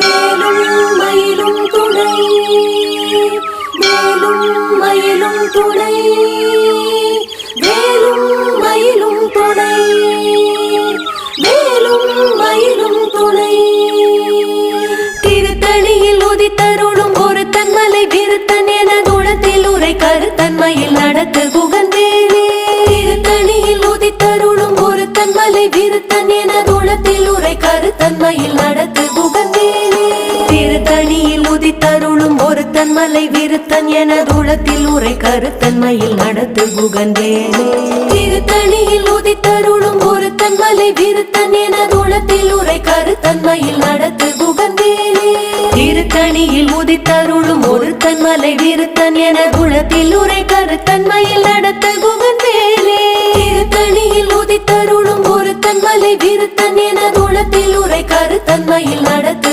வேலும் மயிலும் துணை, வேலும் மயிலும் துணை, வேலும் மயிலும் துணை, வேலும் மயிலும் துணை. திருத்தணியில் உதித்தருளும் ஒரு தன்மலை விருத்தன் என தூளத்தில் உரை கருத்தன்மையில் நடத்து குகந்தேனே. திருத்தணியில் உதித்தருளும் ஒரு தன்மலை விருத்தன் என தூளத்தில் உரை கருத்தன்மையில் நடத்து குகந்தேனே. திருத்தணியில் உதித்தருளும் ஒரு தன்மலை விருத்தன் என தூளத்தில் உரை கருத்தன்மையில் நடத்து குகந்தேனே. திருத்தணியில் உதித்தருளும் ஒரு தன்மலை விருத்தன் என தூளத்தில் உரை கருத்தன்மையில் நடத்து குகந்தேனே. திருத்தணியில் உதித்தருளும் ஒரு தன்மலை விருத்தன் என தூளத்தில் உரை கருத்தன்மையில் நடத்து குகந்தேனே. திருத்தணியில் உதித்தருளும் ஒரு தன்மலை விருத்தன் என தூளத்தில் உரை கருத்தன்மையில் நடத்து